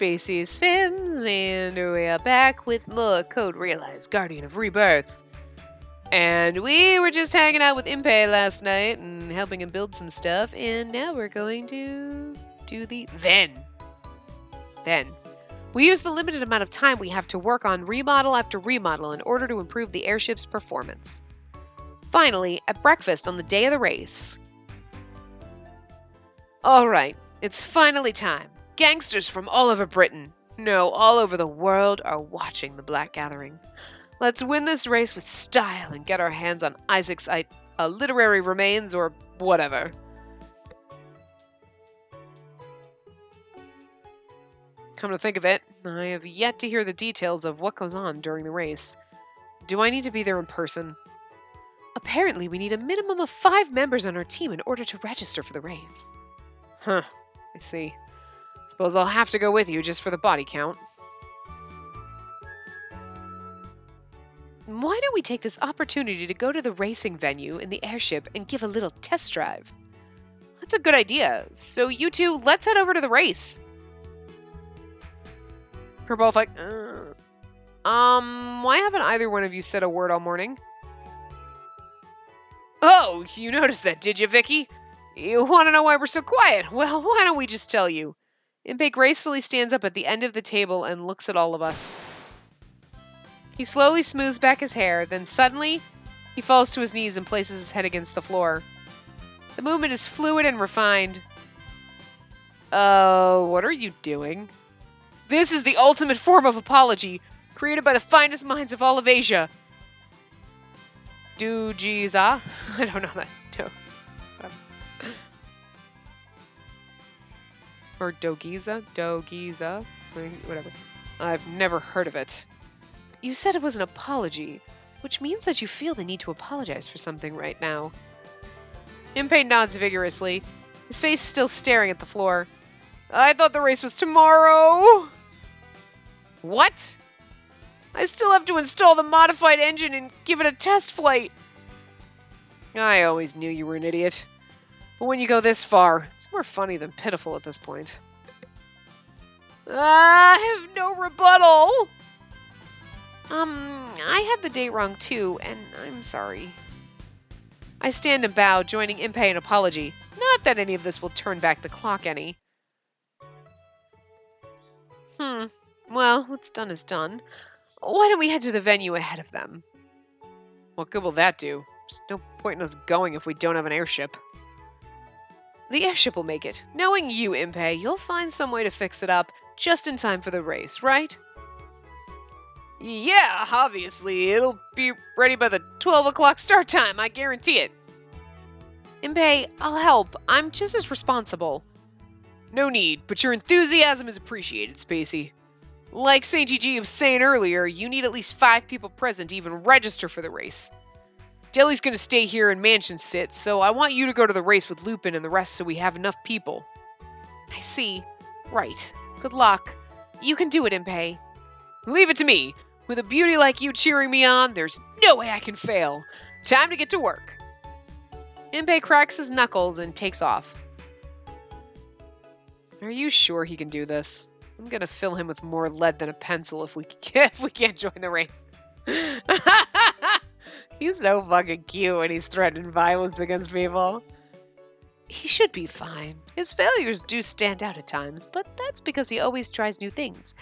Spacey Sims, and we are back with more Code Realized, Guardian of Rebirth. And we were just hanging out with Impey last night and helping him build some stuff, and now we're going to do the Then. We use the limited amount of time we have to work on remodel after remodel in order to improve the airship's performance. Finally, at breakfast on the day of the race. Alright, it's finally time. Gangsters from all over Britain, no, all over the world, are watching the Black Gathering. Let's win this race with style and get our hands on Isaac's literary remains or whatever. Come to think of it, I have yet to hear the details of what goes on during the race. Do I need to be there in person? Apparently, we need a minimum of 5 members on our team in order to register for the race. Huh, I see. Suppose I'll have to go with you just for the body count. Why don't we take this opportunity to go to the racing venue in the airship and give a little test drive? That's a good idea. So you two, let's head over to the race. We're both like, why haven't either one of you said a word all morning? Oh, you noticed that, did you, Vicky? You want to know why we're so quiet? Well, why don't we just tell you? Impey gracefully stands up at the end of the table and looks at all of us. He slowly smooths back his hair, then suddenly, he falls to his knees and places his head against the floor. The movement is fluid and refined. What are you doing? This is the ultimate form of apology, created by the finest minds of all of Asia. Dujiza? I don't know that. Or Dogiza? Dogiza? Whatever. I've never heard of it. You said it was an apology, which means that you feel the need to apologize for something right now. Impey nods vigorously, his face still staring at the floor. I thought the race was tomorrow! What? I still have to install the modified engine and give it a test flight. I always knew you were an idiot. But when you go this far, it's more funny than pitiful at this point. I have no rebuttal! I had the date wrong too, and I'm sorry. I stand and bow, joining Impey in apology. Not that any of this will turn back the clock any. Well, what's done is done. Why don't we head to the venue ahead of them? What good will that do? There's no point in us going if we don't have an airship. The airship will make it. Knowing you, Impey, you'll find some way to fix it up just in time for the race, right? Yeah, obviously. It'll be ready by the 12 o'clock start time, I guarantee it. Impey, I'll help. I'm just as responsible. No need, but your enthusiasm is appreciated, Spacey. Like St. G was saying earlier, you need at least 5 people present to even register for the race. Deli's gonna stay here and mansion sit, so I want you to go to the race with Lupin and the rest so we have enough people. I see. Right. Good luck. You can do it, Impey. Leave it to me. With a beauty like you cheering me on, there's no way I can fail. Time to get to work. Impey cracks his knuckles and takes off. Are you sure he can do this? I'm gonna fill him with more lead than a pencil if we can't join the race. He's so fucking cute when he's threatening violence against people. He should be fine. His failures do stand out at times, but that's because he always tries new things.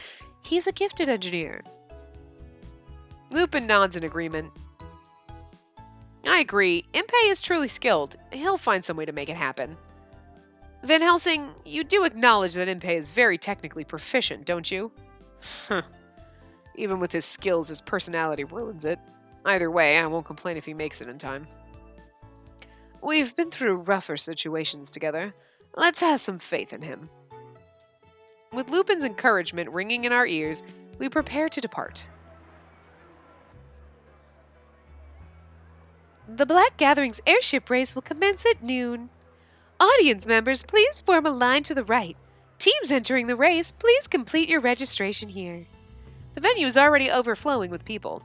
He's a gifted engineer. Lupin nods in agreement. I agree. Impey is truly skilled. He'll find some way to make it happen. Van Helsing, you do acknowledge that Impey is very technically proficient, don't you? Even with his skills, his personality ruins it. Either way, I won't complain if he makes it in time. We've been through rougher situations together. Let's have some faith in him. With Lupin's encouragement ringing in our ears, we prepare to depart. The Black Gathering's airship race will commence at noon. Audience members, please form a line to the right. Teams entering the race, please complete your registration here. The venue is already overflowing with people.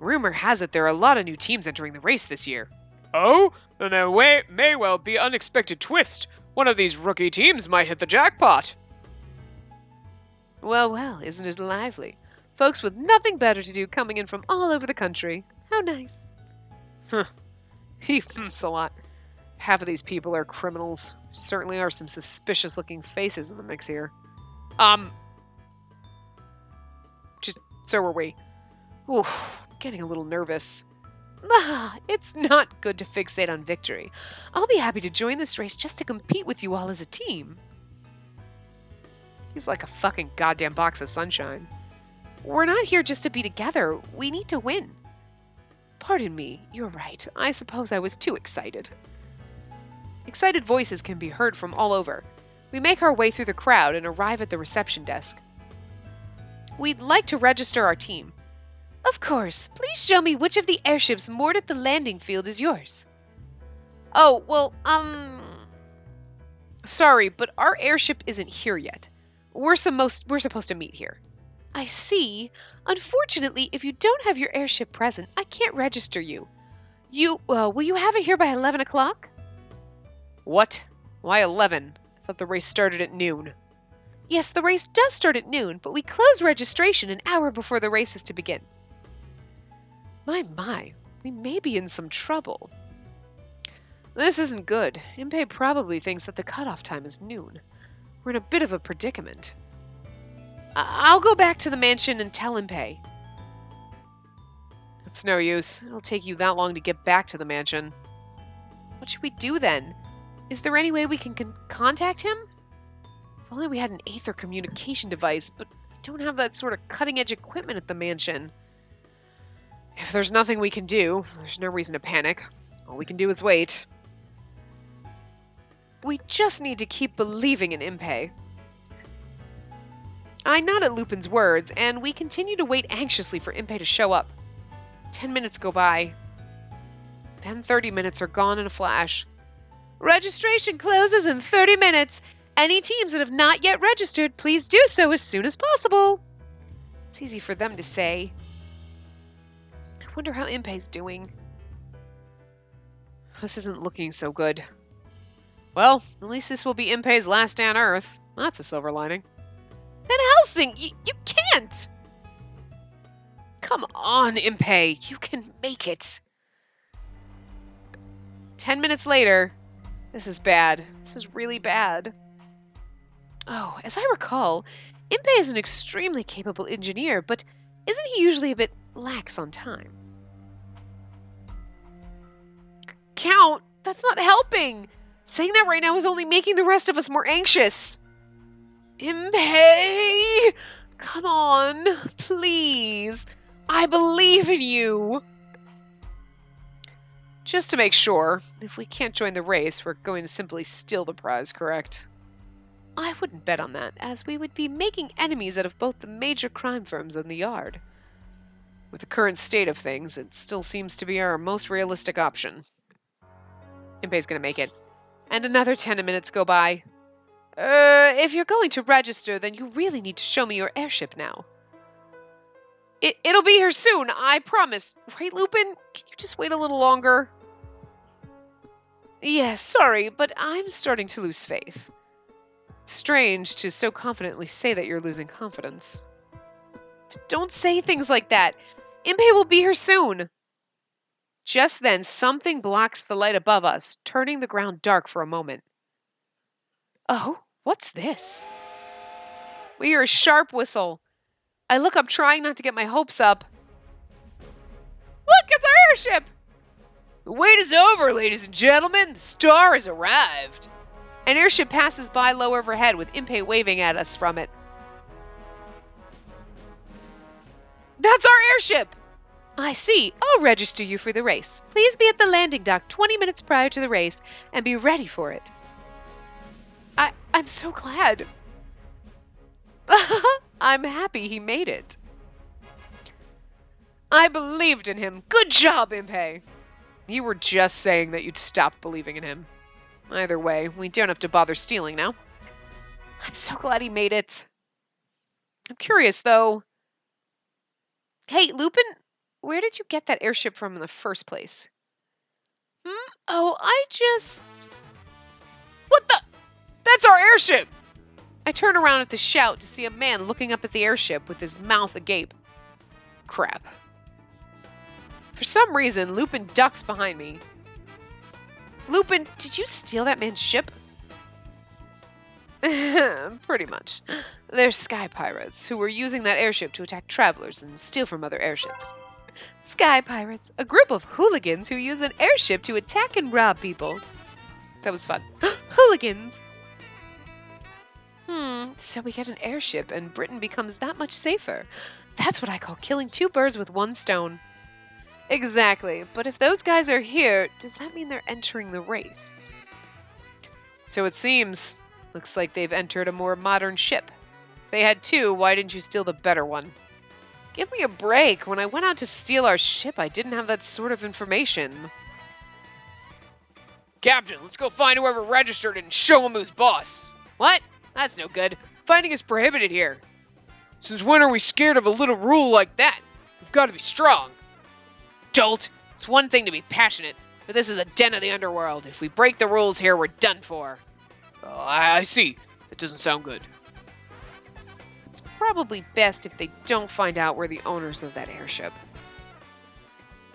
Rumor has it there are a lot of new teams entering the race this year. Oh? Then there may well be an unexpected twist. One of these rookie teams might hit the jackpot. Well, well, isn't it lively? Folks with nothing better to do coming in from all over the country. How nice. Huh. He hmps a lot. Half of these people are criminals. Certainly are some suspicious-looking faces in the mix here. Just so are we. Oof, getting a little nervous. It's not good to fixate on victory. I'll be happy to join this race just to compete with you all as a team. He's like a fucking goddamn box of sunshine. We're not here just to be together. We need to win. Pardon me, you're right. I suppose I was too excited. Excited voices can be heard from all over. We make our way through the crowd and arrive at the reception desk. We'd like to register our team. Of course. Please show me which of the airships moored at the landing field is yours. Oh, well, sorry, but our airship isn't here yet. We're supposed to meet here. I see. Unfortunately, if you don't have your airship present, I can't register you. Will you have it here by 11 o'clock? What? Why 11? I thought the race started at noon. Yes, the race does start at noon, but we close registration an hour before the race is to begin. My, we may be in some trouble. This isn't good. Impei probably thinks that the cutoff time is noon. We're in a bit of a predicament. I'll go back to the mansion and tell Impei. It's no use. It'll take you that long to get back to the mansion. What should we do then? Is there any way we can contact him? If only we had an Aether communication device, but we don't have that sort of cutting-edge equipment at the mansion. If there's nothing we can do, there's no reason to panic. All we can do is wait. We just need to keep believing in Impei. I nod at Lupin's words, and we continue to wait anxiously for Impei to show up. 10 minutes go by. Then 30 minutes are gone in a flash. Registration closes in 30 minutes. Any teams that have not yet registered, please do so as soon as possible. It's easy for them to say. I wonder how Impei's doing. This isn't looking so good. Well, at least this will be Impei's last day on Earth. That's a silver lining. Van Helsing, you can't! Come on, Impei. You can make it. 10 minutes later. This is bad. This is really bad. Oh, as I recall, Impei is an extremely capable engineer, but isn't he usually a bit lax on time? Count, that's not helping. Saying that right now is only making the rest of us more anxious. Impei! Come on, please. I believe in you. Just to make sure, if we can't join the race, we're going to simply steal the prize, correct? I wouldn't bet on that, as we would be making enemies out of both the major crime firms and the Yard. With the current state of things, it still seems to be our most realistic option. Impei's gonna make it. And another 10 minutes go by. If you're going to register, then you really need to show me your airship now. It'll be here soon, I promise. Right, Lupin? Can you just wait a little longer? Yes, sorry, but I'm starting to lose faith. Strange to so confidently say that you're losing confidence. Don't say things like that. Impei will be here soon. Just then, something blocks the light above us, turning the ground dark for a moment. Oh, what's this? We hear a sharp whistle. I look up, trying not to get my hopes up. Look, it's our airship! The wait is over, ladies and gentlemen. The star has arrived. An airship passes by low overhead with Impei waving at us from it. That's our airship! I see. I'll register you for the race. Please be at the landing dock 20 minutes prior to the race and be ready for it. I'm so glad. I'm happy he made it. I believed in him. Good job, Impei. You were just saying that you'd stopped believing in him. Either way, we don't have to bother stealing now. I'm so glad he made it. I'm curious, though. Hey, Lupin, where did you get that airship from in the first place? Oh, What the? That's our airship! I turn around at the shout to see a man looking up at the airship with his mouth agape. Crap. For some reason, Lupin ducks behind me. Lupin, did you steal that man's ship? Pretty much. They're sky pirates who were using that airship to attack travelers and steal from other airships. Sky pirates, a group of hooligans who use an airship to attack and rob people. That was fun. Hooligans! So we get an airship and Britain becomes that much safer. That's what I call killing two birds with one stone. Exactly, but if those guys are here, does that mean they're entering the race? So it seems. Looks like they've entered a more modern ship. They had two, why didn't you steal the better one? Give me a break. When I went out to steal our ship, I didn't have that sort of information. Captain, let's go find whoever registered and show him who's boss. What? That's no good. Fighting is prohibited here. Since when are we scared of a little rule like that? We've got to be strong. Dolt, it's one thing to be passionate, but this is a den of the underworld. If we break the rules here, we're done for. Oh, I see. That doesn't sound good. It's probably best if they don't find out we're the owners of that airship.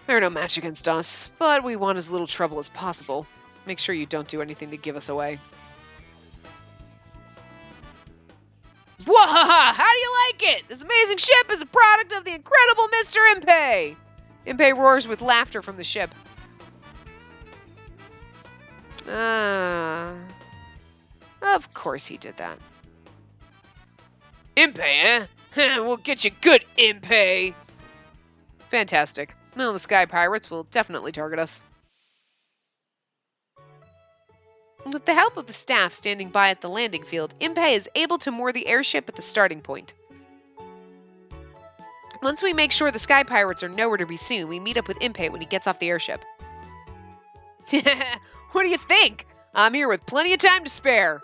They're no match against us, but we want as little trouble as possible. Make sure you don't do anything to give us away. Whoa! How do you like it? This amazing ship is a product of the incredible Mr. Impey! Impey roars with laughter from the ship. Of course he did that. Impey, eh? We'll get you good, Impey! Fantastic. Well, the Sky Pirates will definitely target us. With the help of the staff standing by at the landing field, Impey is able to moor the airship at the starting point. Once we make sure the Sky Pirates are nowhere to be seen, we meet up with Impey when he gets off the airship. What do you think? I'm here with plenty of time to spare.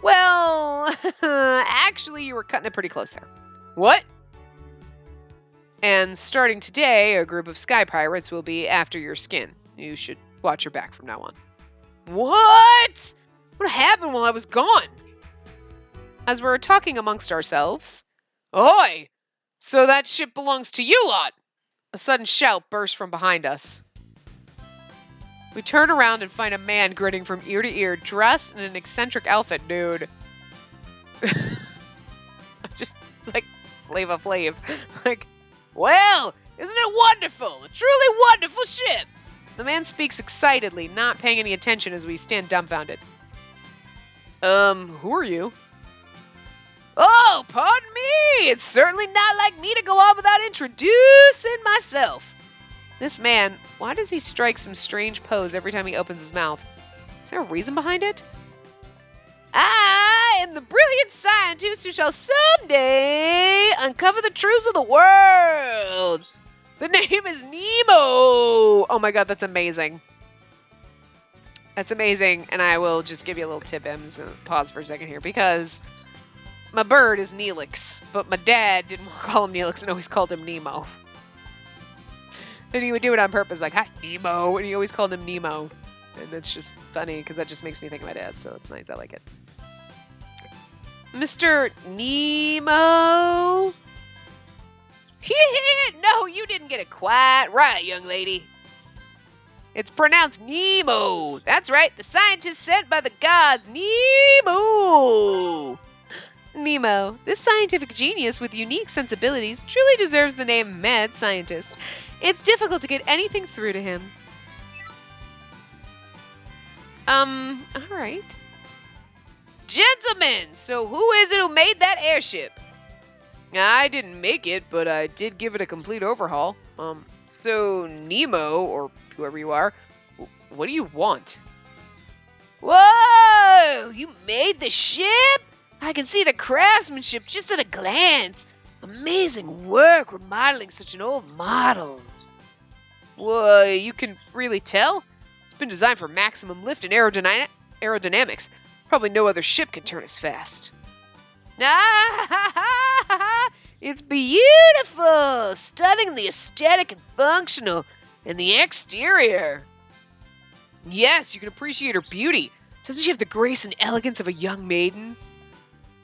Well, actually, you were cutting it pretty close there. What? And starting today, a group of Sky Pirates will be after your skin. You should watch your back from now on. What? What happened while I was gone? As we're talking amongst ourselves. Oi! So that ship belongs to you lot! A sudden shout bursts from behind us. We turn around and find a man grinning from ear to ear, dressed in an eccentric outfit, dude. It's like Flava Flav. Like, well, isn't it wonderful? A truly wonderful ship! The man speaks excitedly, not paying any attention as we stand dumbfounded. Who are you? Oh, pardon me! It's certainly not like me to go on without introducing myself. This man, why does he strike some strange pose every time he opens his mouth? Is there a reason behind it? I am the brilliant scientist who shall someday uncover the truths of the world. The name is Nemo! Oh my god, that's amazing. That's amazing, and I will just give you a little tip. I'm just going to pause for a second here, because my bird is Neelix, but my dad didn't call him Neelix and always called him Nemo. And he would do it on purpose, like, hi, Nemo, and he always called him Nemo. And it's just funny, because that just makes me think of my dad, so it's nice, I like it. Mr. Nemo? No, you didn't get it quite right, young lady. It's pronounced Nemo. That's right, the scientist sent by the gods, Nemo. Nemo, this scientific genius with unique sensibilities, truly deserves the name mad scientist. It's difficult to get anything through to him. Alright. Gentlemen, so who is it who made that airship? I didn't make it, but I did give it a complete overhaul. So Nemo, or whoever you are, what do you want? Whoa! You made the ship? I can see the craftsmanship just at a glance. Amazing work remodeling such an old model. Well, you can really tell? It's been designed for maximum lift and aerodynamics. Probably no other ship can turn as fast. It's beautiful! Stunningly aesthetic and functional. And the exterior. Yes, you can appreciate her beauty. Doesn't she have the grace and elegance of a young maiden?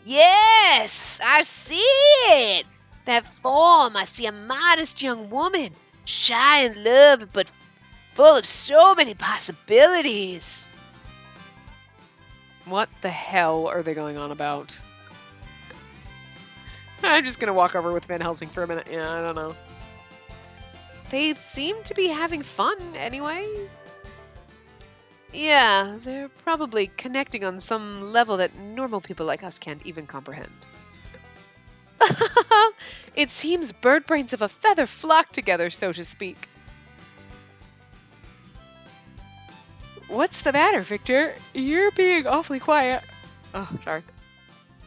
Yes, I see it. That form, I see a modest young woman, shy in love, but full of so many possibilities. What the hell are they going on about? I'm just gonna walk over with Van Helsing for a minute. Yeah, I don't know. They seem to be having fun anyway. Yeah, they're probably connecting on some level that normal people like us can't even comprehend. It seems bird brains of a feather flock together, so to speak. What's the matter, Victor? You're being awfully quiet. Oh, sorry.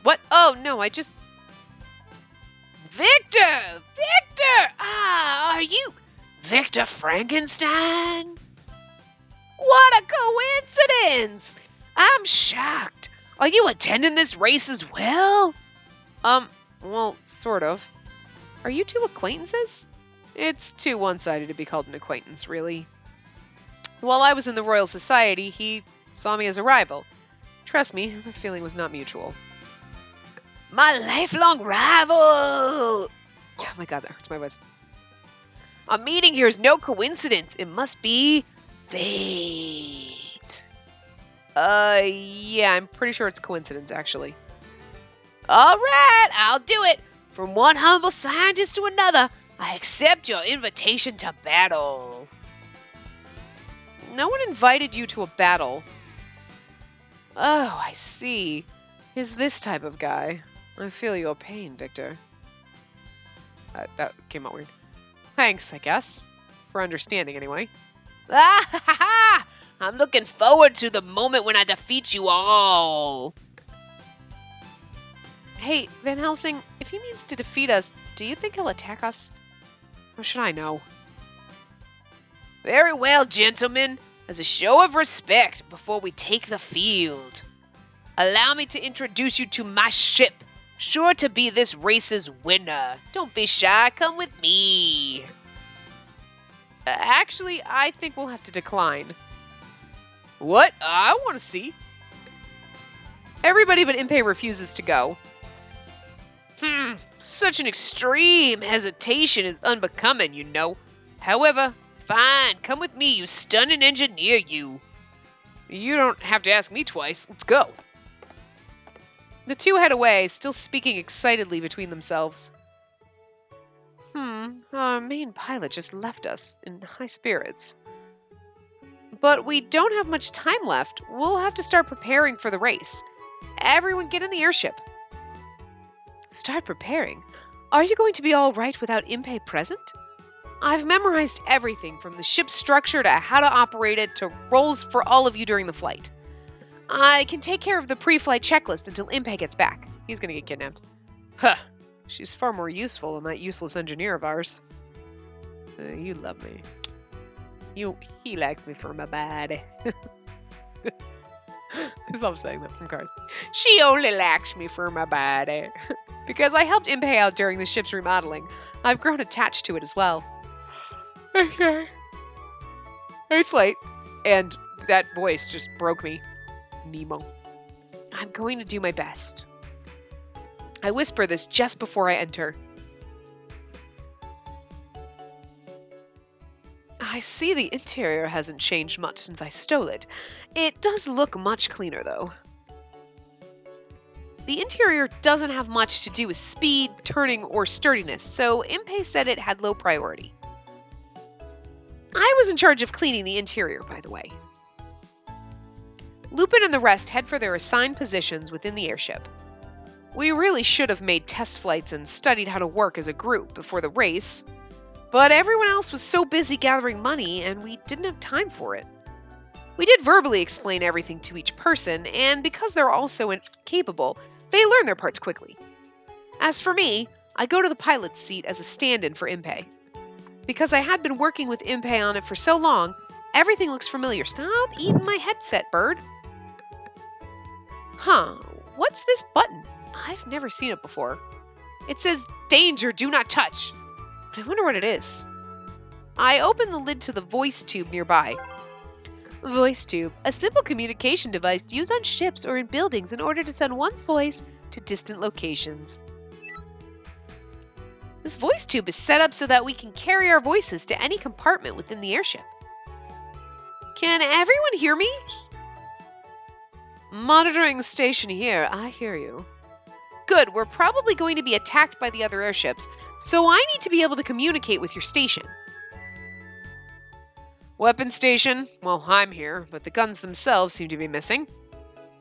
What? Oh, no, I just... Victor! Victor! Ah, are you Victor Frankenstein? What a coincidence! I'm shocked. Are you attending this race as well? Well, sort of. Are you two acquaintances? It's too one-sided to be called an acquaintance, really. While I was in the Royal Society, he saw me as a rival. Trust me, the feeling was not mutual. My lifelong rival! Oh my god, that hurts my voice. Our meeting here is no coincidence. It must be fate. Yeah, I'm pretty sure it's coincidence, actually. All right, I'll do it. From one humble scientist to another, I accept your invitation to battle. No one invited you to a battle. Oh, I see. Is this type of guy. I feel your pain, Victor. That came out weird. Thanks, I guess. For understanding, anyway. Ah ha ha! I'm looking forward to the moment when I defeat you all. Hey, Van Helsing, if he means to defeat us, do you think he'll attack us? Or should I know? Very well, gentlemen. As a show of respect before we take the field, allow me to introduce you to my ship, sure to be this race's winner. Don't be shy, come with me. Actually, I think we'll have to decline. What? I want to see. Everybody but Impey refuses to go. Such an extreme hesitation is unbecoming, you know. However, fine, come with me, you stunning engineer, you. You don't have to ask me twice. Let's go. The two head away, still speaking excitedly between themselves. Our main pilot just left us in high spirits. But we don't have much time left. We'll have to start preparing for the race. Everyone get in the airship. Start preparing? Are you going to be all right without Impey present? I've memorized everything from the ship's structure to how to operate it to roles for all of you during the flight. I can take care of the pre-flight checklist until Impey gets back. He's going to get kidnapped. Huh. She's far more useful than that useless engineer of ours. You love me. He likes me for my body. I love saying that from Cars. She only likes me for my body. Because I helped Impey out during the ship's remodeling. I've grown attached to it as well. Okay. It's late. And that voice just broke me. Nemo. I'm going to do my best. I whisper this just before I enter. I see the interior hasn't changed much since I stole it. It does look much cleaner, though. The interior doesn't have much to do with speed, turning, or sturdiness, so Impey said it had low priority. I was in charge of cleaning the interior, by the way. Lupin and the rest head for their assigned positions within the airship. We really should have made test flights and studied how to work as a group before the race, but everyone else was so busy gathering money and we didn't have time for it. We did verbally explain everything to each person, and because they're all so incapable, they learn their parts quickly. As for me, I go to the pilot's seat as a stand-in for Impey. Because I had been working with Impey on it for so long, everything looks familiar. Stop eating my headset, bird. Huh, what's this button? I've never seen it before. It says, "Danger, do not touch." But I wonder what it is. I open the lid to the voice tube nearby. Voice tube, a simple communication device used on ships or in buildings in order to send one's voice to distant locations. This voice tube is set up so that we can carry our voices to any compartment within the airship. Can everyone hear me? Monitoring station here, I hear you. Good, we're probably going to be attacked by the other airships, so I need to be able to communicate with your station. Weapon station? Well, I'm here, but the guns themselves seem to be missing.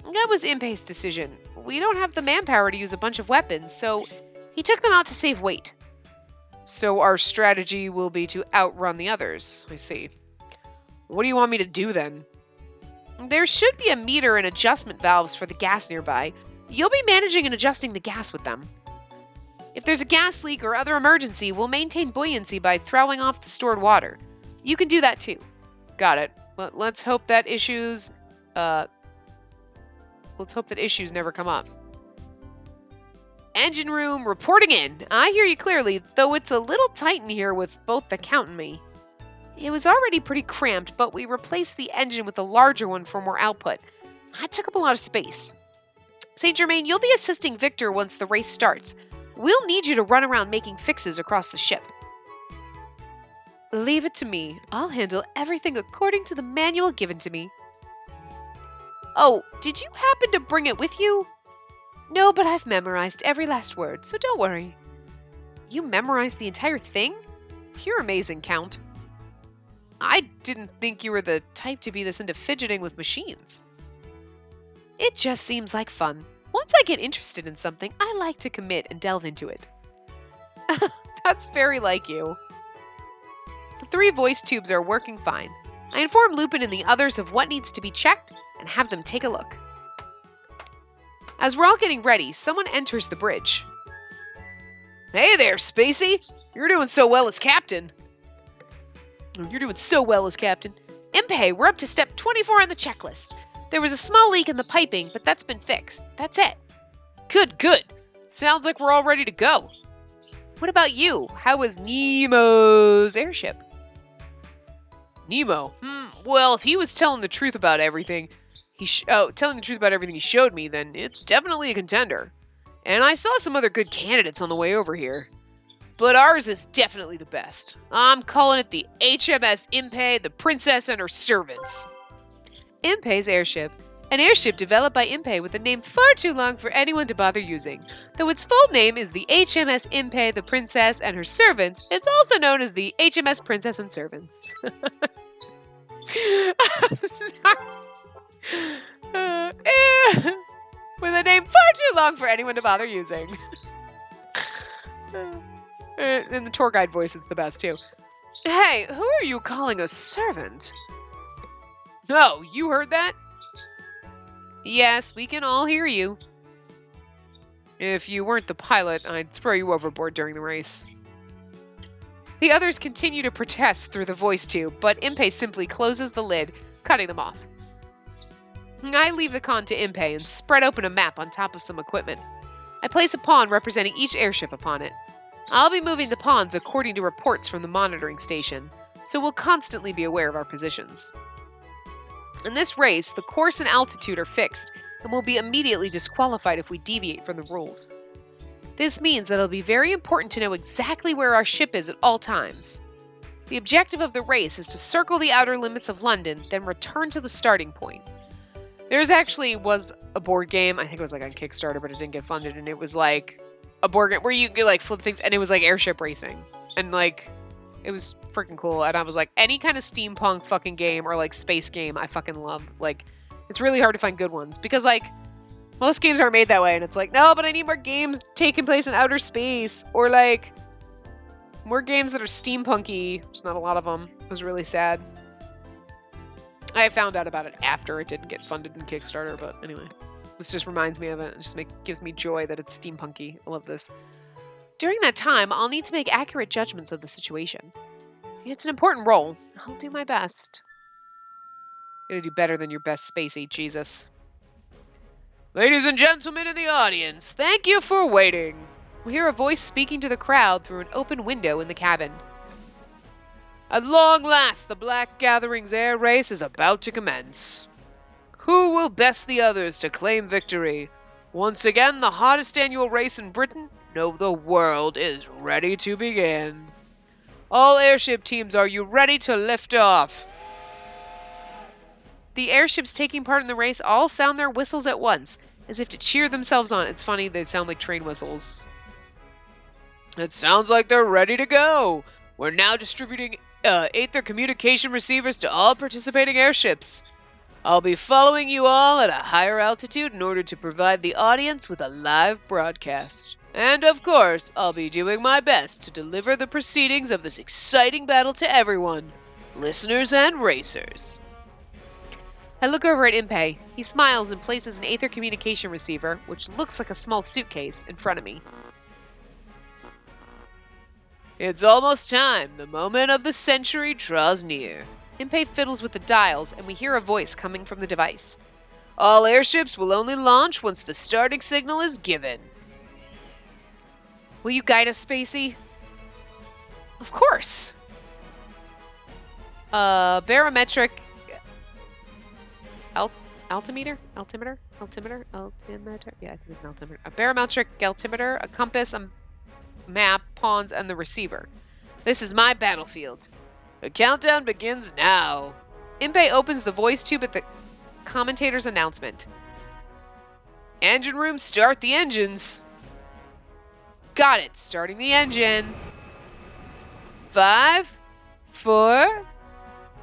That was Impei's decision. We don't have the manpower to use a bunch of weapons, so he took them out to save weight. So our strategy will be to outrun the others, I see. What do you want me to do then? There should be a meter and adjustment valves for the gas nearby. You'll be managing and adjusting the gas with them. If there's a gas leak or other emergency, we'll maintain buoyancy by throwing off the stored water. You can do that too. Got it. Let's hope that issues never come up. Engine room reporting in. I hear you clearly, though it's a little tight in here with both the Count and me. It was already pretty cramped, but we replaced the engine with a larger one for more output. That took up a lot of space. Saint Germain, you'll be assisting Victor once the race starts. We'll need you to run around making fixes across the ship. Leave it to me. I'll handle everything according to the manual given to me. Oh, did you happen to bring it with you? No, but I've memorized every last word, so don't worry. You memorized the entire thing? You're amazing, Count. I didn't think you were the type to be this into fidgeting with machines. It just seems like fun. Once I get interested in something, I like to commit and delve into it. That's very like you. The 3 voice tubes are working fine. I inform Lupin and the others of what needs to be checked and have them take a look. As we're all getting ready, someone enters the bridge. Hey there, Spacey! You're doing so well as captain. Impei, we're up to step 24 on the checklist. There was a small leak in the piping, but that's been fixed. That's it. Good. Sounds like we're all ready to go. What about you? How was Nemo's airship? Nemo? Well, if he was telling the truth about everything, he showed me, then it's definitely a contender. And I saw some other good candidates on the way over here. But ours is definitely the best. I'm calling it the HMS Impei, the Princess and her servants. Impei's airship. An airship developed by Impei with a name far too long for anyone to bother using. Though its full name is the HMS Impei, the Princess and her servants, it's also known as the HMS Princess and Servants. With a name far too long for anyone to bother using. And the tour guide voice is the best, too. Hey, who are you calling a servant? Oh, you heard that? Yes, we can all hear you. If you weren't the pilot, I'd throw you overboard during the race. The others continue to protest through the voice tube, but Impei simply closes the lid, cutting them off. I leave the con to Impei and spread open a map on top of some equipment. I place a pawn representing each airship upon it. I'll be moving the pawns according to reports from the monitoring station, so we'll constantly be aware of our positions. In this race, the course and altitude are fixed, and will be immediately disqualified if we deviate from the rules. This means that it'll be very important to know exactly where our ship is at all times. The objective of the race is to circle the outer limits of London, then return to the starting point. There's actually was a board game, I think it was like on Kickstarter, but it didn't get funded, and it was like a board game where you could like flip things, and it was like airship racing. And like, it was freaking cool, and I was like, any kind of steampunk fucking game or like space game I fucking love. Like, it's really hard to find good ones, because like, most games aren't made that way, and it's like, no, but I need more games taking place in outer space, or like, more games that are steampunky. There's not a lot of them. It was really sad. I found out about it after it didn't get funded in Kickstarter, but anyway. This just reminds me of it. It just gives me joy that it's steampunky. I love this. During that time, I'll need to make accurate judgments of the situation. It's an important role. I'll do my best. You're gonna do better than your best, Spacey, Jesus. Ladies and gentlemen in the audience, thank you for waiting. We hear a voice speaking to the crowd through an open window in the cabin. At long last, the Black Gathering's air race is about to commence. Who will best the others to claim victory? Once again, the hottest annual race in Britain. No, the world is ready to begin. All airship teams, are you ready to lift off? The airships taking part in the race all sound their whistles at once, as if to cheer themselves on. It's funny, they sound like train whistles. It sounds like they're ready to go. We're now distributing Aether communication receivers to all participating airships. I'll be following you all at a higher altitude in order to provide the audience with a live broadcast. And of course, I'll be doing my best to deliver the proceedings of this exciting battle to everyone, listeners and racers. I look over at Impey. He smiles and places an Aether communication receiver, which looks like a small suitcase, in front of me. It's almost time. The moment of the century draws near. Impey fiddles with the dials, and we hear a voice coming from the device. All airships will only launch once the starting signal is given. Will you guide us, Spacey? Of course. Barometric... altimeter? Altimeter? Yeah, I think it's an altimeter. A barometric altimeter, a compass, a map, pawns, and the receiver. This is my battlefield. The countdown begins now. Impey opens the voice tube at the commentator's announcement. Engine room, start the engines. Got it. Starting the engine. 5, 4...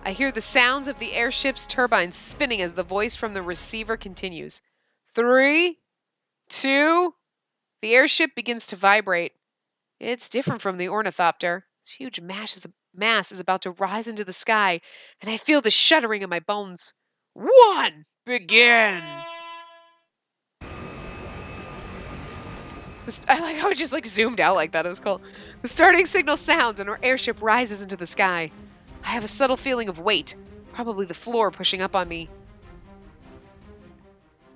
I hear the sounds of the airship's turbines spinning as the voice from the receiver continues. 3, 2... The airship begins to vibrate. It's different from the ornithopter. This huge mass is about to rise into the sky, and I feel the shuddering in my bones. 1, begin! I like how it just zoomed out like that. It was cool. The starting signal sounds and our airship rises into the sky. I have a subtle feeling of weight, probably the floor pushing up on me.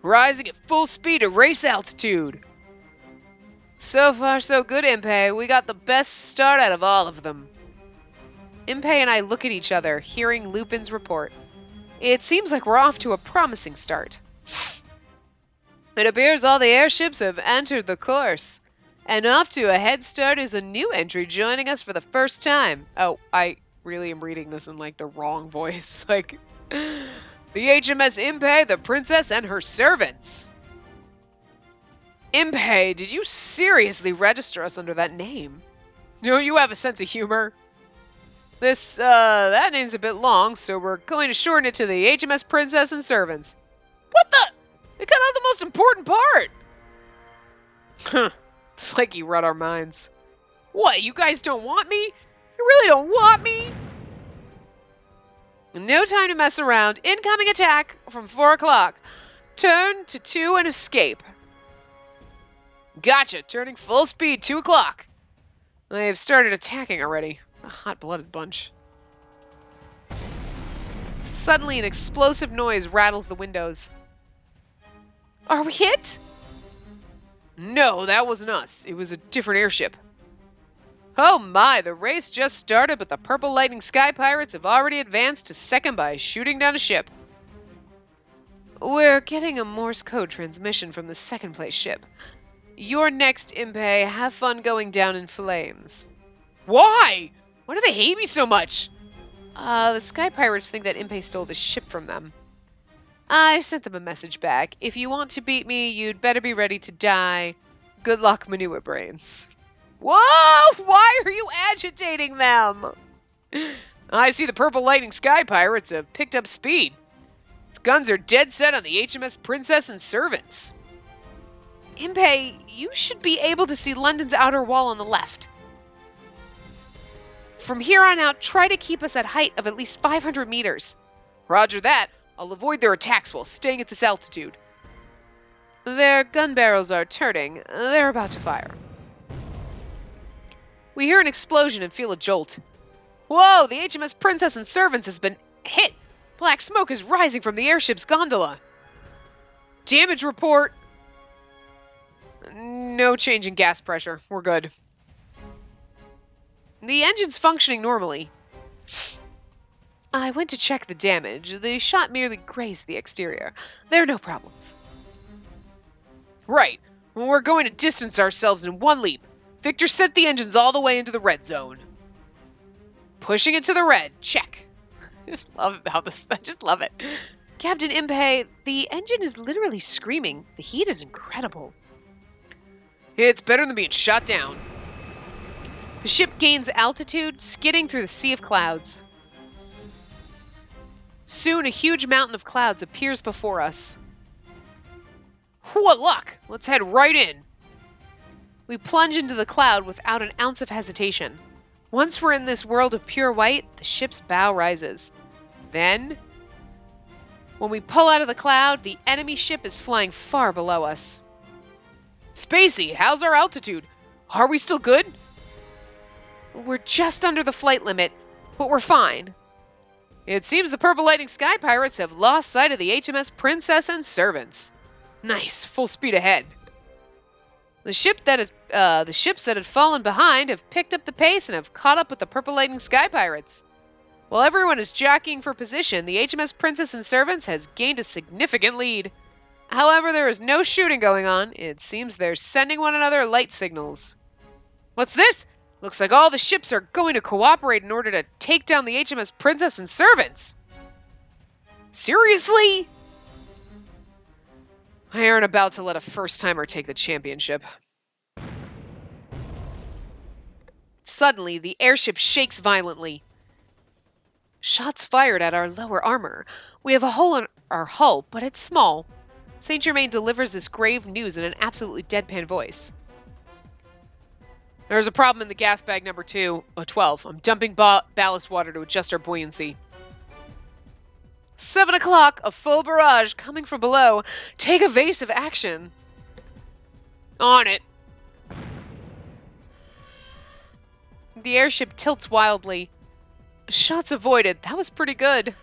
Rising at full speed to race altitude. So far, so good, Impey. We got the best start out of all of them. Impey and I look at each other, hearing Lupin's report. It seems like we're off to a promising start. It appears all the airships have entered the course. And off to a head start is a new entry joining us for the first time. Oh, I really am reading this in the wrong voice. The HMS Impey, the princess, and her servants. Impey, did you seriously register us under that name? No, you have a sense of humor. That name's a bit long, so we're going to shorten it to the HMS Princess and Servants. What the? It cut out the most important part! Huh. It's like you read our minds. What, you guys don't want me? You really don't want me? No time to mess around. Incoming attack from 4 o'clock. Turn to 2 and escape. Gotcha. Turning full speed, 2 o'clock. They've started attacking already. A hot-blooded bunch. Suddenly, an explosive noise rattles the windows. Are we hit? No, that wasn't us. It was a different airship. Oh my, the race just started, but the Purple Lightning Sky Pirates have already advanced to second by shooting down a ship. We're getting a Morse code transmission from the second-place ship. You're next, Impey. Have fun going down in flames. Why? Why do they hate me so much? The Sky Pirates think that Impey stole the ship from them. I sent them a message back. If you want to beat me, you'd better be ready to die. Good luck, manure brains. Whoa! Why are you agitating them? I see the Purple Lightning Sky Pirates have picked up speed. Its guns are dead set on the HMS Princess and Servants. Impey, you should be able to see London's outer wall on the left. From here on out, try to keep us at height of at least 500 meters. Roger that. I'll avoid their attacks while staying at this altitude. Their gun barrels are turning. They're about to fire. We hear an explosion and feel a jolt. Whoa, the HMS Princess and Servants has been hit. Black smoke is rising from the airship's gondola. Damage report. No change in gas pressure. We're good. The engine's functioning normally. I went to check the damage. The shot merely grazed the exterior. There are no problems. Right. Well, we're going to distance ourselves in one leap. Victor sent the engines all the way into the red zone. Pushing it to the red. Check. I just love how this. I just love it. Captain Impey, the engine is literally screaming. The heat is incredible. It's better than being shot down. The ship gains altitude, skidding through the sea of clouds. Soon, a huge mountain of clouds appears before us. What luck! Let's head right in. We plunge into the cloud without an ounce of hesitation. Once we're in this world of pure white, the ship's bow rises. Then, when we pull out of the cloud, the enemy ship is flying far below us. Spacey, how's our altitude? Are we still good? We're just under the flight limit, but we're fine. It seems the Purple Lightning Sky Pirates have lost sight of the HMS Princess and servants. Nice, full speed ahead. The ships that had fallen behind have picked up the pace and have caught up with the Purple Lightning Sky Pirates. While everyone is jockeying for position, the HMS Princess and servants has gained a significant lead. However, there is no shooting going on. It seems they're sending one another light signals. What's this? Looks like all the ships are going to cooperate in order to take down the HMS Princess and servants. Seriously? I aren't about to let a first-timer take the championship. Suddenly, the airship shakes violently. Shots fired at our lower armor. We have a hole in our hull, but it's small. Saint Germain delivers this grave news in an absolutely deadpan voice. There's a problem in the gas bag number 12. I'm dumping ballast water to adjust our buoyancy. 7 o'clock, a full barrage coming from below. Take evasive action. On it. The airship tilts wildly. Shots avoided. That was pretty good.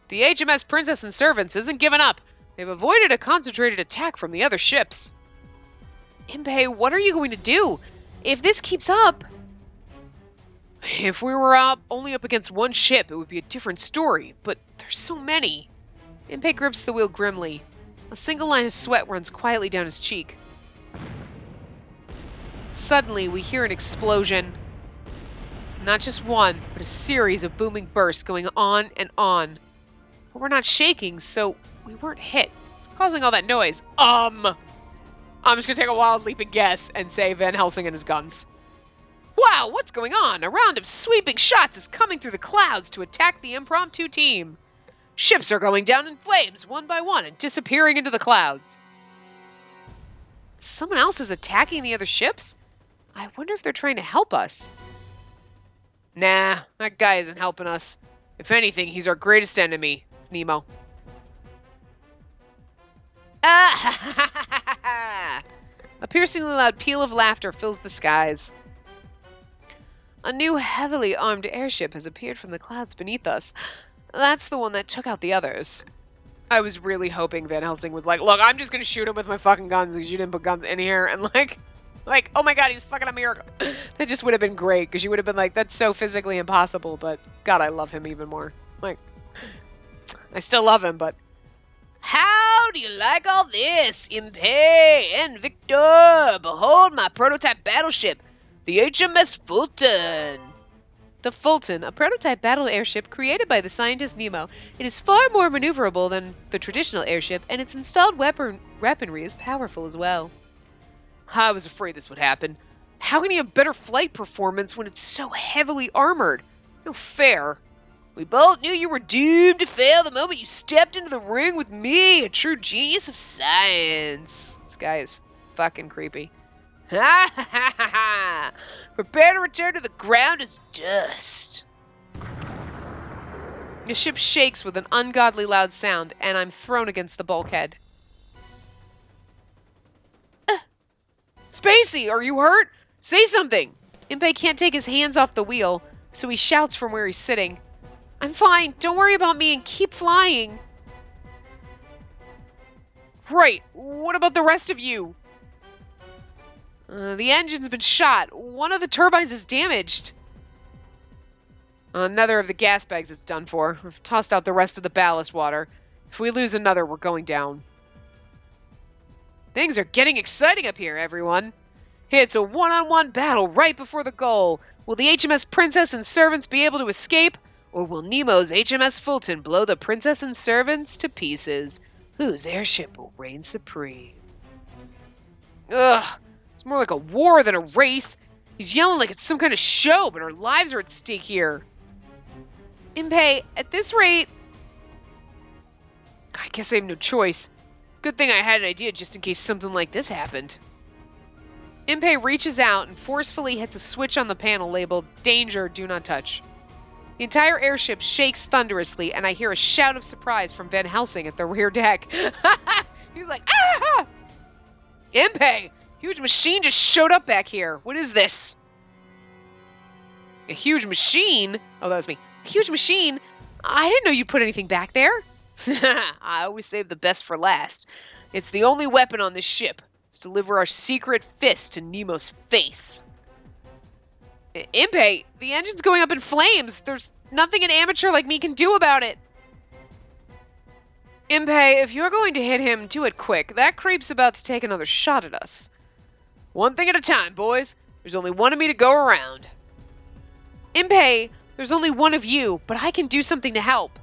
The HMS Princess and servants isn't giving up. They've avoided a concentrated attack from the other ships. Impey, what are you going to do? If this keeps up... If we were only up against one ship, it would be a different story, but there's so many. Impey grips the wheel grimly. A single line of sweat runs quietly down his cheek. Suddenly, we hear an explosion. Not just one, but a series of booming bursts going on and on. But we're not shaking, so we weren't hit. It's causing all that noise. I'm just gonna take a wild leap and guess and say Van Helsing and his guns. Wow, what's going on? A round of sweeping shots is coming through the clouds to attack the impromptu team. Ships are going down in flames one by one and disappearing into the clouds. Someone else is attacking the other ships? I wonder if they're trying to help us. Nah, that guy isn't helping us. If anything, he's our greatest enemy. It's Nemo. Ah! A piercingly loud peal of laughter fills the skies. A new heavily armed airship has appeared from the clouds beneath us. That's the one that took out the others. I was really hoping Van Helsing was like, look, I'm just gonna shoot him with my fucking guns because you didn't put guns in here. And like, oh my god, he's fucking a miracle. That just would have been great because you would have been like, that's so physically impossible. But God, I love him even more. Like, I still love him, but... How do you like all this, Impey and Victor? Behold my prototype battleship, the HMS Fulton. The Fulton, a prototype battle airship created by the scientist Nemo. It is far more maneuverable than the traditional airship, and its installed weaponry is powerful as well. I was afraid this would happen. How can you have better flight performance when it's so heavily armored? No fair. We both knew you were doomed to fail the moment you stepped into the ring with me, a true genius of science. This guy is fucking creepy. Ha ha ha ha ha! Prepare to return to the ground as dust. The ship shakes with an ungodly loud sound, and I'm thrown against the bulkhead. Spacey, are you hurt? Say something! Impey can't take his hands off the wheel, so he shouts from where he's sitting. I'm fine, don't worry about me and keep flying. Right, what about the rest of you? The engine's been shot. One of the turbines is damaged. Another of the gas bags is done for. We've tossed out the rest of the ballast water. If we lose another, we're going down. Things are getting exciting up here, everyone. It's a one-on-one battle right before the goal. Will the HMS Princess and servants be able to escape? Or will Nemo's HMS Fulton blow the princess and servants to pieces? Whose airship will reign supreme? Ugh, it's more like a war than a race. He's yelling like it's some kind of show, but our lives are at stake here. Impey, at this rate... I guess I have no choice. Good thing I had an idea just in case something like this happened. Impey reaches out and forcefully hits a switch on the panel labeled Danger, Do Not Touch. The entire airship shakes thunderously, and I hear a shout of surprise from Van Helsing at the rear deck. He's like, ah! Impey! Huge machine just showed up back here. What is this? A huge machine? Oh, that was me. A huge machine? I didn't know you put anything back there. I always save the best for last. It's the only weapon on this ship. Let's deliver our secret fist to Nemo's face. Impey, the engine's going up in flames. There's nothing an amateur like me can do about it. Impey, if you're going to hit him, do it quick. That creep's about to take another shot at us. One thing at a time, boys. There's only one of me to go around. Impey, there's only one of you, but I can do something to help.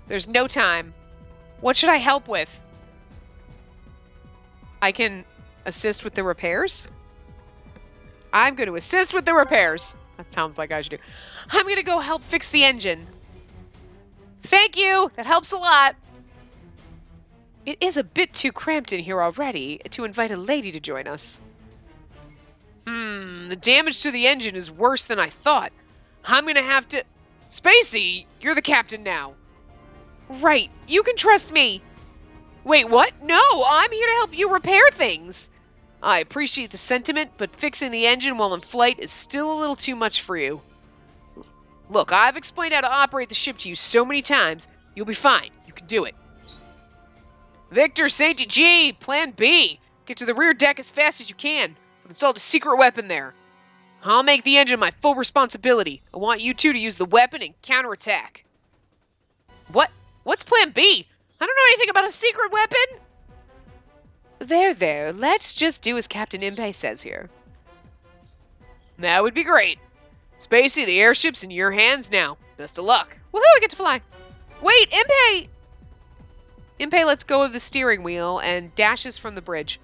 There's no time. What should I help with? I can assist with the repairs? I'm going to assist with the repairs. That sounds like I should do. I'm going to go help fix the engine. Thank you. That helps a lot. It is a bit too cramped in here already to invite a lady to join us. The damage to the engine is worse than I thought. I'm going to have to... Spacey, you're the captain now. Right. You can trust me. Wait, what? No, I'm here to help you repair things. I appreciate the sentiment, but fixing the engine while in flight is still a little too much for you. Look, I've explained how to operate the ship to you so many times. You'll be fine. You can do it. Victor, St. G, Plan B. Get to the rear deck as fast as you can. I've installed a secret weapon there. I'll make the engine my full responsibility. I want you two to use the weapon and counterattack. What? What's Plan B? I don't know anything about a secret weapon. There. Let's just do as Captain Impey says here. That would be great. Spacey, the airship's in your hands now. Best of luck. Woohoo, I get to fly. Wait, Impey! Impey lets go of the steering wheel and dashes from the bridge.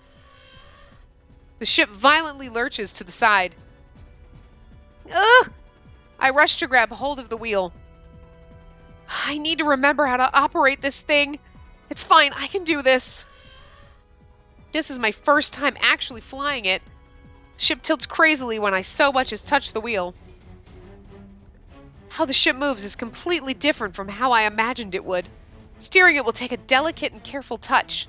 The ship violently lurches to the side. Ugh! I rush to grab hold of the wheel. I need to remember how to operate this thing. It's fine, I can do this. This is my first time actually flying it. The ship tilts crazily when I so much as touch the wheel. How the ship moves is completely different from how I imagined it would. Steering it will take a delicate and careful touch.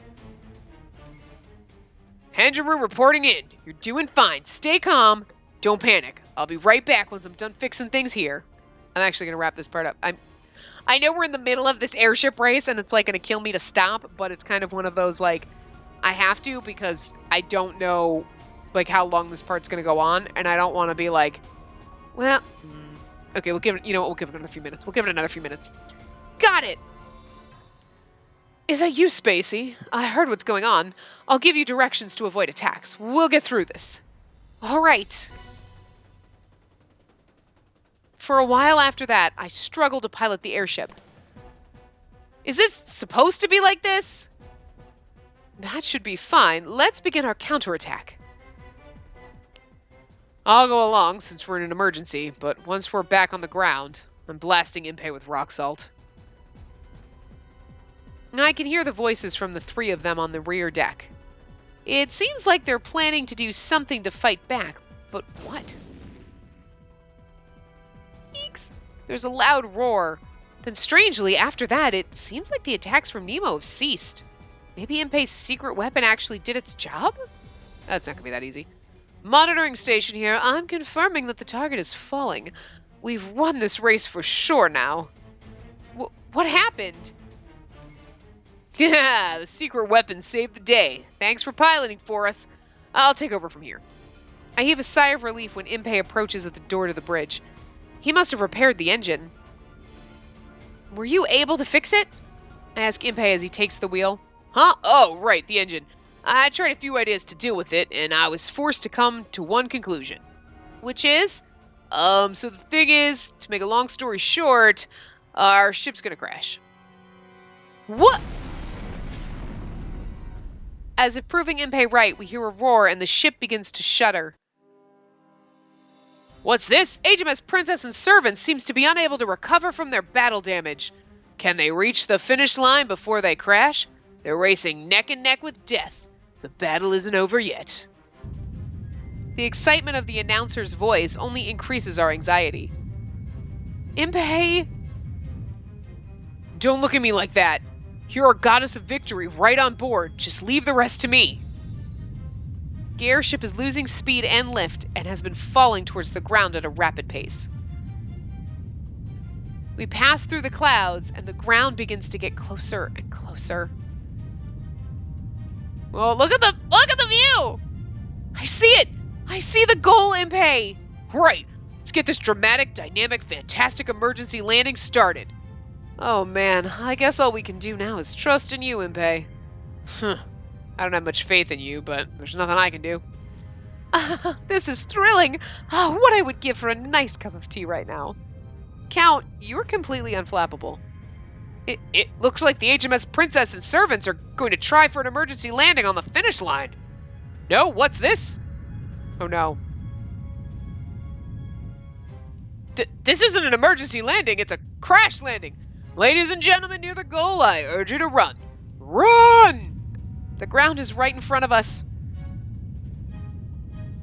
Engine room reporting in. You're doing fine. Stay calm. Don't panic. I'll be right back once I'm done fixing things here. I'm actually going to wrap this part up. I know we're in the middle of this airship race and it's like going to kill me to stop, but it's kind of one of those like, I have to because I don't know like how long this part's going to go on and I don't want to be like, well, okay, we'll give it, you know what, we'll give it another few minutes. We'll give it another few minutes. Got it! Is that you, Spacey? I heard what's going on. I'll give you directions to avoid attacks. We'll get through this. All right. For a while after that, I struggled to pilot the airship. Is this supposed to be like this? That should be fine. Let's begin our counterattack. I'll go along since we're in an emergency, but once we're back on the ground, I'm blasting Impey with rock salt. I can hear the voices from the three of them on the rear deck. It seems like they're planning to do something to fight back, but what? Eeks! There's a loud roar. Then strangely, after that, it seems like the attacks from Nemo have ceased. Maybe Impey's secret weapon actually did its job? That's not gonna be that easy. Monitoring station here. I'm confirming that the target is falling. We've won this race for sure now. What happened? Yeah, the secret weapon saved the day. Thanks for piloting for us. I'll take over from here. I heave a sigh of relief when Impey approaches at the door to the bridge. He must have repaired the engine. Were you able to fix it? I ask Impey as he takes the wheel. Huh? Oh, right, the engine. I tried a few ideas to deal with it, and I was forced to come to one conclusion. Which is? So the thing is, to make a long story short, our ship's gonna crash. What? As if proving Impey right, we hear a roar and the ship begins to shudder. What's this? HMS Princess and servants seems to be unable to recover from their battle damage. Can they reach the finish line before they crash? They're racing neck and neck with death. The battle isn't over yet. The excitement of the announcer's voice only increases our anxiety. Impey! Don't look at me like that. You're a goddess of victory right on board. Just leave the rest to me. The airship is losing speed and lift and has been falling towards the ground at a rapid pace. We pass through the clouds and the ground begins to get closer and closer. Well, look at the view! I see it! I see the goal, Impey! Right, let's get this dramatic, dynamic, fantastic emergency landing started. Oh man, I guess all we can do now is trust in you, Impey. I don't have much faith in you, but there's nothing I can do. This is thrilling! What I would give for a nice cup of tea right now. Count, you're completely unflappable. It looks like the HMS Princess and servants are going to try for an emergency landing on the finish line. No, what's this? Oh no. This isn't an emergency landing, it's a crash landing. Ladies and gentlemen near the goal, I urge you to run. Run! The ground is right in front of us.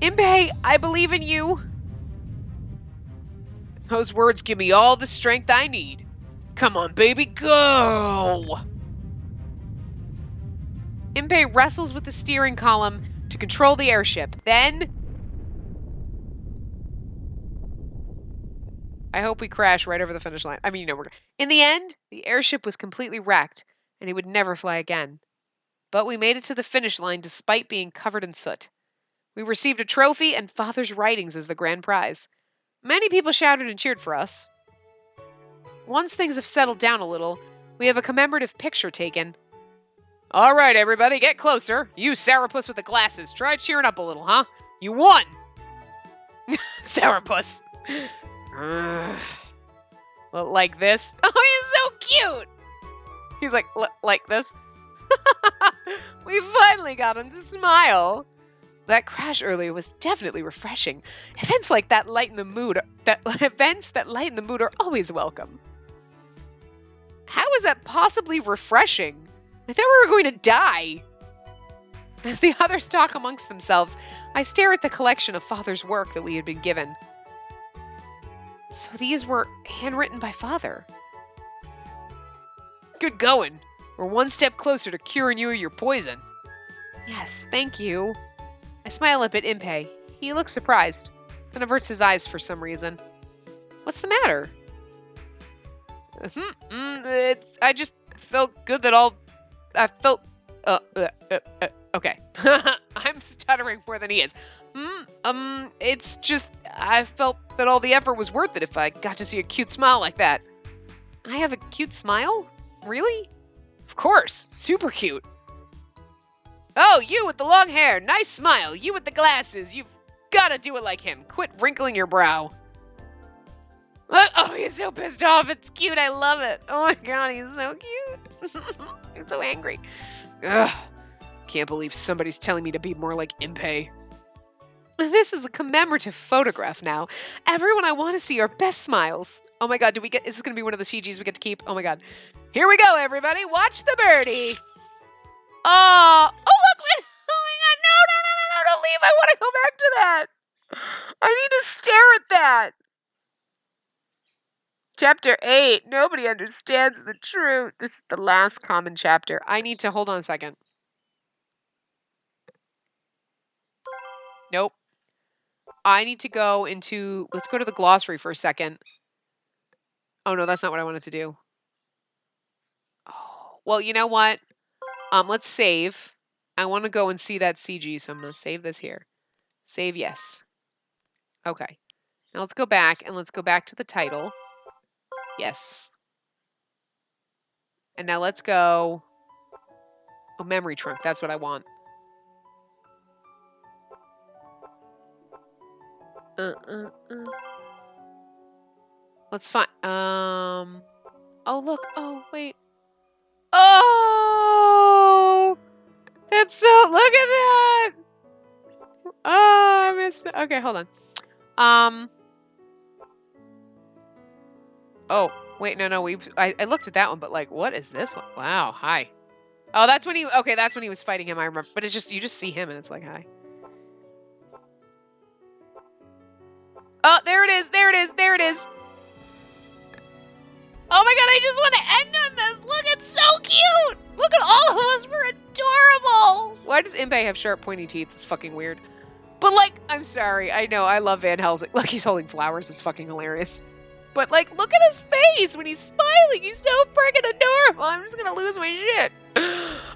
Impey, I believe in you. Those words give me all the strength I need. Come on, baby, go! Impey wrestles with the steering column to control the airship. Then... I hope we crash right over the finish line. I mean, in the end, the airship was completely wrecked, and it would never fly again. But we made it to the finish line despite being covered in soot. We received a trophy and Father's writings as the grand prize. Many people shouted and cheered for us. Once things have settled down a little, we have a commemorative picture taken. All right, everybody, get closer. You Sourpuss with the glasses, try cheering up a little, huh? You won! Sourpuss. Well, like this. Oh, he's so cute! He's like this. We finally got him to smile. That crash earlier was definitely refreshing. Events that lighten the mood are always welcome. How is that possibly refreshing? I thought we were going to die. As the others talk amongst themselves, I stare at the collection of Father's work that we had been given. So these were handwritten by Father. Good going. We're one step closer to curing you of your poison. Yes, thank you. I smile up at Impey. He looks surprised, then averts his eyes for some reason. What's the matter? I just felt good that okay. I'm stuttering more than he is. It's just, I felt that all the effort was worth it if I got to see a cute smile like that. I have a cute smile? Really? Of course, super cute. Oh, you with the long hair, nice smile. You with the glasses, you've got to do it like him. Quit wrinkling your brow. What? Oh, he's so pissed off. It's cute. I love it. Oh my god, he's so cute. He's so angry. Ugh. Can't believe somebody's telling me to be more like Impey. This is a commemorative photograph now. Everyone I want to see our best smiles. Oh my god, is this going to be one of the CGs we get to keep? Oh my god. Here we go, everybody. Watch the birdie. Oh, look. Oh my god, no, don't leave. I want to go back to that. I need to stare at that. Chapter 8. Nobody understands the truth. This is the last common chapter. I need to hold on a second. Nope. I need to go into, let's go to the glossary for a second. Oh no, that's not what I wanted to do. Oh, well, you know what? Let's save. I want to go and see that CG, so I'm going to save this here. Save yes. Okay. Now let's go back, and let's go back to the title. Yes. And now let's go. Oh, memory trunk. That's what I want. Let's find. Oh look. Oh wait. Oh, it's so. Look at that. Oh, I missed it. Okay, hold on. Oh, wait, no. I looked at that one, but like, what is this one? Wow, hi. Oh, that's when he. Okay, that's when he was fighting him. I remember, but it's just you just see him and it's like, hi. Oh, there it is. There it is. There it is. Oh my god, I just want to end on this. Look, it's so cute. Look at all of us. We're adorable. Why does Impey have sharp, pointy teeth? It's fucking weird. But like, I'm sorry. I know I love Van Helsing. Look, he's holding flowers. It's fucking hilarious. But like, look at his face when he's smiling. He's so friggin' adorable. I'm just gonna lose my shit.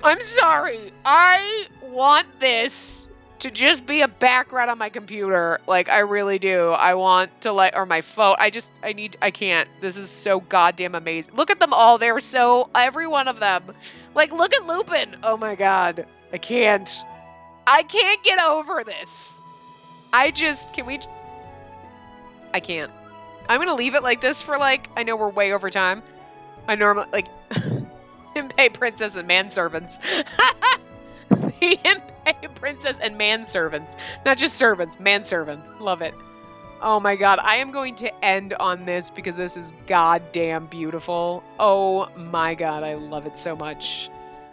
I'm sorry. I want this to just be a background on my computer. Like, I really do. I want to or my phone. I can't. This is so goddamn amazing. Look at them all. They're so, every one of them. Like, look at Lupin. Oh my god. I can't get over this. I can't. I'm gonna leave it like this for like, I know we're way over time. I normally, like, Impey Princess and manservants. The Impey Princess and manservants. Not just servants, manservants. Love it. Oh my god, I am going to end on this because this is goddamn beautiful. Oh my god, I love it so much.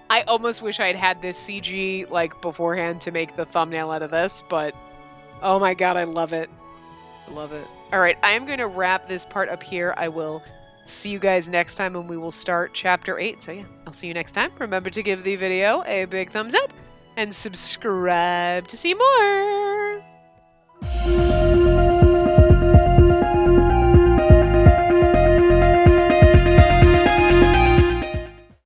I almost wish I'd had this CG, like, beforehand to make the thumbnail out of this, but oh my god, I love it. I love it. Alright, I am going to wrap this part up here. I will see you guys next time and we will start Chapter 8. So yeah, I'll see you next time. Remember to give the video a big thumbs up and subscribe to see more!